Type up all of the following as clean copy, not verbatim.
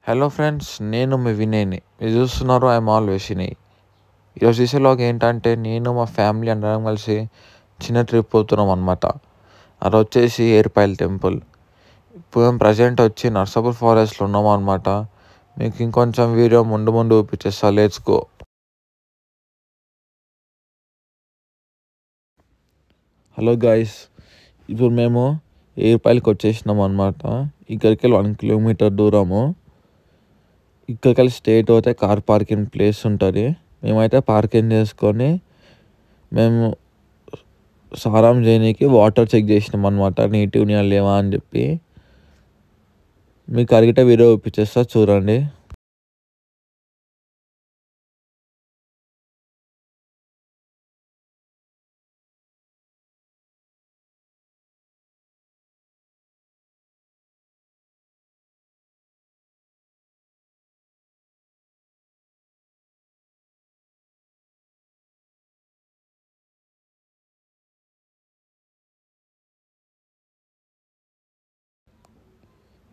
Hello friends, నేను మీ వినయ్ని. మీరు చూస్తున్నారు ఐఎమ్ ఆల్వేస్ వినయ్. ఈరోజు దిశలోకి ఏంటంటే నేను మా ఫ్యామిలీ అందరం కలిసి చిన్న ట్రిప్ పోతున్నాం అనమాట. అది వచ్చేసి ఏర్పాయల్ టెంపుల్. ఇప్పుడు మేము ప్రజెంట్ వచ్చి నర్సాపూర్ ఫారెస్ట్లో ఉన్నాము అనమాట. మీకు ఇంకొంచెం వీడియో ముందు చూపించేస్తా. Let's go. హలో గాయస్, ఇప్పుడు మేము ఏర్పాయల్కి వచ్చేసినాం అనమాట. ఇక్కడికి 1 కిలోమీటర్ దూరము. ఇక్కడికి స్ట్రేట్ పోతే కార్ పార్కింగ్ ప్లేస్ ఉంటుంది. మేమైతే పార్కింగ్ చేసుకొని మేము సారాం చేయనీకి వాటర్ చెక్ చేసినాం అనమాట, నీట్గా ఉన్నాయా లేవా అని చెప్పి. మీకు అడిగితే వీడియో చూపించేస్తా, చూడండి.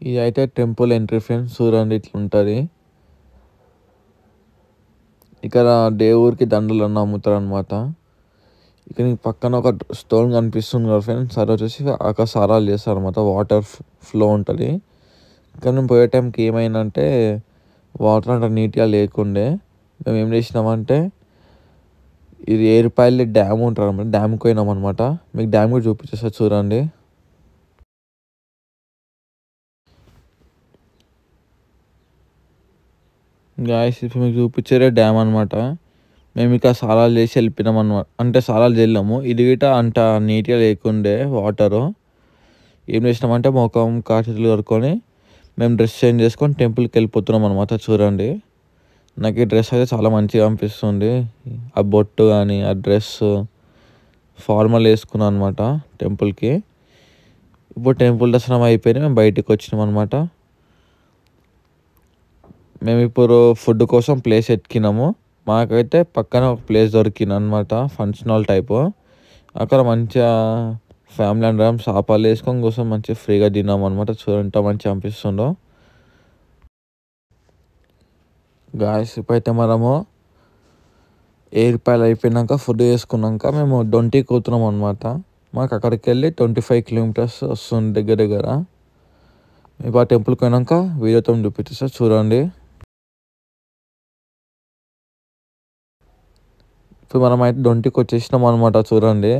ఇది అయితే టెంపుల్ ఎంట్రీ ఫ్రెండ్స్, చూడండి ఇట్లా ఉంటుంది. ఇక్కడ దేవుడికి దండలు అమ్ముతారు అనమాట. ఇక్కడ పక్కన ఒక స్టోన్ కనిపిస్తుంది కదా ఫ్రెండ్స్, అది వచ్చేసి అక్కడ సారాలు చేస్తారు అనమాట. వాటర్ ఫ్లో ఉంటుంది. కానీ మేము పోయే టైంకి ఏమైందంటే వాటర్ అంత నీట్గా లేకుండే. మేము ఏం చేసినామంటే ఇది ఏర్పాయల్ డ్యామ్ ఉంటుంది అనమాట, డ్యామ్కి పోయినాం అనమాట. మీకు డ్యామ్ కూడా చూపించేస్తా, చూడండి. గాయస్, ఇప్పుడు మీకు చూపించేదే డ్యామ్ అనమాట. మేము ఇక సారాలు చేసి వెళ్ళిపోయినాం అనమాట. అంటే సారాలు చేయలేము, ఇది గిట అంత నీట్గా లేకుండే వాటరు. ఏం చేసినామంటే ముఖం కాచేతులు కడుక్కొని మేము డ్రెస్ చేంజ్ చేసుకొని టెంపుల్కి వెళ్ళిపోతున్నాం అనమాట. చూడండి, నాకు ఈ డ్రెస్ అయితే చాలా మంచిగా అనిపిస్తుంది. ఆ బొట్టు కానీ ఆ డ్రెస్ ఫార్మల్ వేసుకున్నాను అనమాట టెంపుల్కి. ఇప్పుడు టెంపుల్ దర్శనం అయిపోయి మేము బయటికి వచ్చినాం అనమాట. మేము ఇప్పుడు ఫుడ్ కోసం ప్లేస్ ఎత్తుకినాము. మాకైతే పక్కన ఒక ప్లేస్ దొరికింది అనమాట, ఫంక్షన్ హాల్ టైపు. అక్కడ మంచిగా ఫ్యామిలీ అందరం సాపాలు వేసుకొని కోసం మంచిగా ఫ్రీగా తిన్నాం అనమాట. చూడండి మంచిగా అనిపిస్తుందో. గాయస్, ఇప్పుడైతే మనము ఏర్పాయలు అయిపోయినాక ఫుడ్ చేసుకున్నాక మేము డొంటికి పోతున్నాం అనమాట. మాకు అక్కడికి వెళ్ళి 25 కిలోమీటర్స్ వస్తుంది దగ్గర దగ్గర. ఇప్పుడు ఆ టెంపుల్కి పోయినాక వీడియోతో చూపిస్తా, చూడండి. ఇప్పుడు మనం అయితే డొంటికి వచ్చేసినాం అనమాట. చూడండి,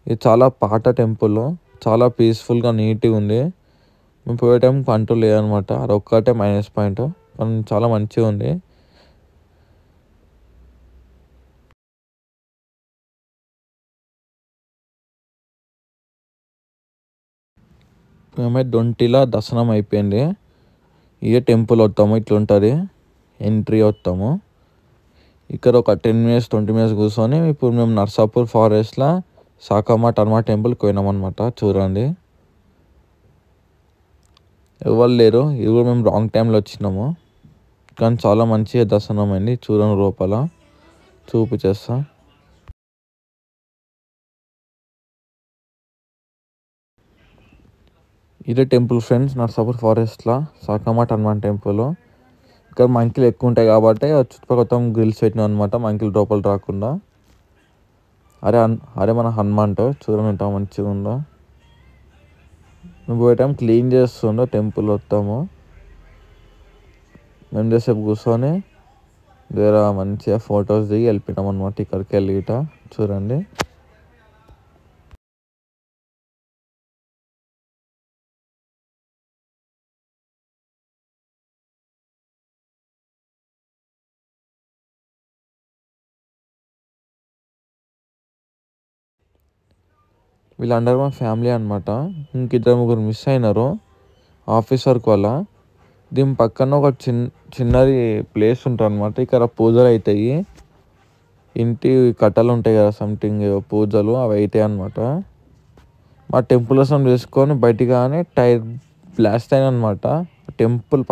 ఇది చాలా పాత టెంపుల్, చాలా పీస్ఫుల్గా నీట్గా ఉంది. మేము పోయే టైంకి అంటూ లేదనమాట, అది ఒక్కటే మైనస్ పాయింట్, కానీ చాలా మంచిగా ఉంది. మేమైతే డొంటిలో దర్శనం అయిపోయింది. ఇదే టెంపుల్ వస్తాము, ఇట్లా ఉంటుంది ఎంట్రీ. వస్తాము ఇక్కడ ఒక 10 minutes 20 minutes కూర్చొని ఇప్పుడు మేము నర్సాపూర్ ఫారెస్ట్లో సాకమ్మ టర్మా టెంపుల్కి పోయినాం అనమాట. చూడండి, ఎవరు లేరు. ఇది కూడా మేము రాంగ్ టైంలో వచ్చినాము, కానీ చాలా మంచిగా దర్శనం అయింది. చూడండి, లోపల చూపించేస్తా. ఇదే టెంపుల్ ఫ్రెండ్స్, నర్సాపూర్ ఫారెస్ట్లో సాకమ్మ హనుమాన్ టెంపుల్. ఇక్కడ మంకీలు ఎక్కువ ఉంటాయి కాబట్టి చుట్టుపక్కల మొత్తం గ్రిల్స్ పెట్టినాం అనమాట, మంకీలు లోపల రాకుండా. అరే మన హనుమాన్ చూడండి ఎంత మంచిగా ఉందో. మేము పోయే టైం క్లీన్ చేస్తుండో టెంపుల్ మొత్తము. మేము చేసేపు కూర్చొని దగ్గర మంచిగా ఫొటోస్ దిగి వెళ్ళిపోయినాం అనమాట. ఇక్కడికి వెళ్ళి గిట చూడండి. వీళ్ళందరూ మా ఫ్యామిలీ అనమాట. ఇంకిద్దరు ముగ్గురు మిస్ అయినారు ఆఫీస్ వర్క్ వల్ల. దీని పక్కన ఒక చిన్నది ప్లేస్ ఉంటుంది అనమాట. ఇక్కడ పూజలు అవుతాయి, ఇంటి కట్టలు ఉంటాయి కదా, సంథింగ్ పూజలు అవి అవుతాయి అనమాట. మా టెంపుల్ కోసం చేసుకొని బయటికి కానీ టైర్ బ్లాస్ట్ అయిన అనమాట. టెంపుల్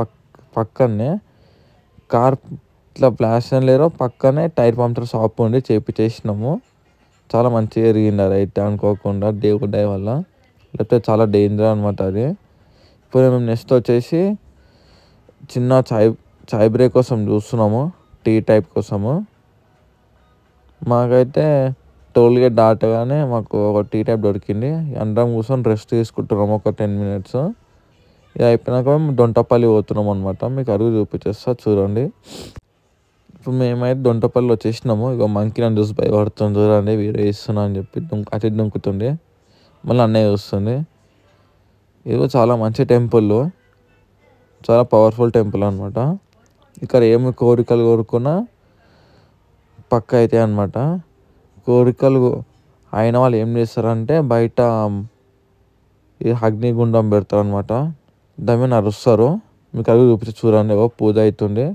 పక్కనే కార్ ఇట్లా బ్లాస్ట్ అయిన లేరో పక్కనే టైర్ పంక్చర్ షాప్ ఉండి చేసినాము. చాలా మంచిగా ఎరిగింది అది అయితే, అనుకోకుండా దేవుడి దయ వల్ల. లేకపోతే చాలా డేంజర్ అనమాట అది. ఇప్పుడు మేము నెక్స్ట్ వచ్చేసి చిన్న చాయ్ బ్రేక్ కోసం చూస్తున్నాము, టీ టైప్ కోసము. మాకైతే టోల్గేట్ దాటగానే మాకు ఒక టీ టైప్ దొరికింది. అందరం కూర్చొని రెస్ట్ తీసుకుంటున్నాము ఒక 10 minutes. ఇది అయిపోయినాక మేము దొంటపల్లి పోతున్నాం అనమాట. మీకు అడుగు చూపించేస్తా చూడండి. ఇప్పుడు మేమైతే దొంటపల్లి వచ్చేసినాము. ఇక మంకీ నన్ను చూసి భయపడుతుంది చూడండి, వీడియో ఇస్తున్నా అని చెప్పి అటు దుంకుతుంది. మళ్ళీ అన్నయ్య చూస్తుంది. ఇది చాలా మంచి టెంపుల్, చాలా పవర్ఫుల్ టెంపుల్ అనమాట. ఇక్కడ ఏమి కోరికలు కోరుకున్నా పక్క అవుతాయి అన్నమాట. కోరికలు అయిన వాళ్ళు ఏం చేస్తారంటే బయట ఈ అగ్నిగుండం పెడతారు అనమాట. దాని మీద నరుస్తారు. మీకు అడుగు చూపించి చూడండి, పూజ అవుతుంది.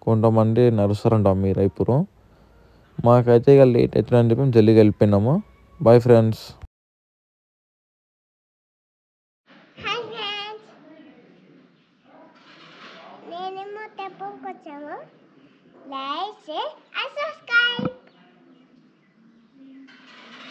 కొంతమంది నరుస్తారంట మీరు ఇప్పుడు. మాకైతే ఇక లేట్ అవుతుందని చెప్పి మేము జల్దిగా వెళ్ళిపోయినాము. Bye friends. నేనేమో తెప్పకొచ్చాము. Like, share and subscribe.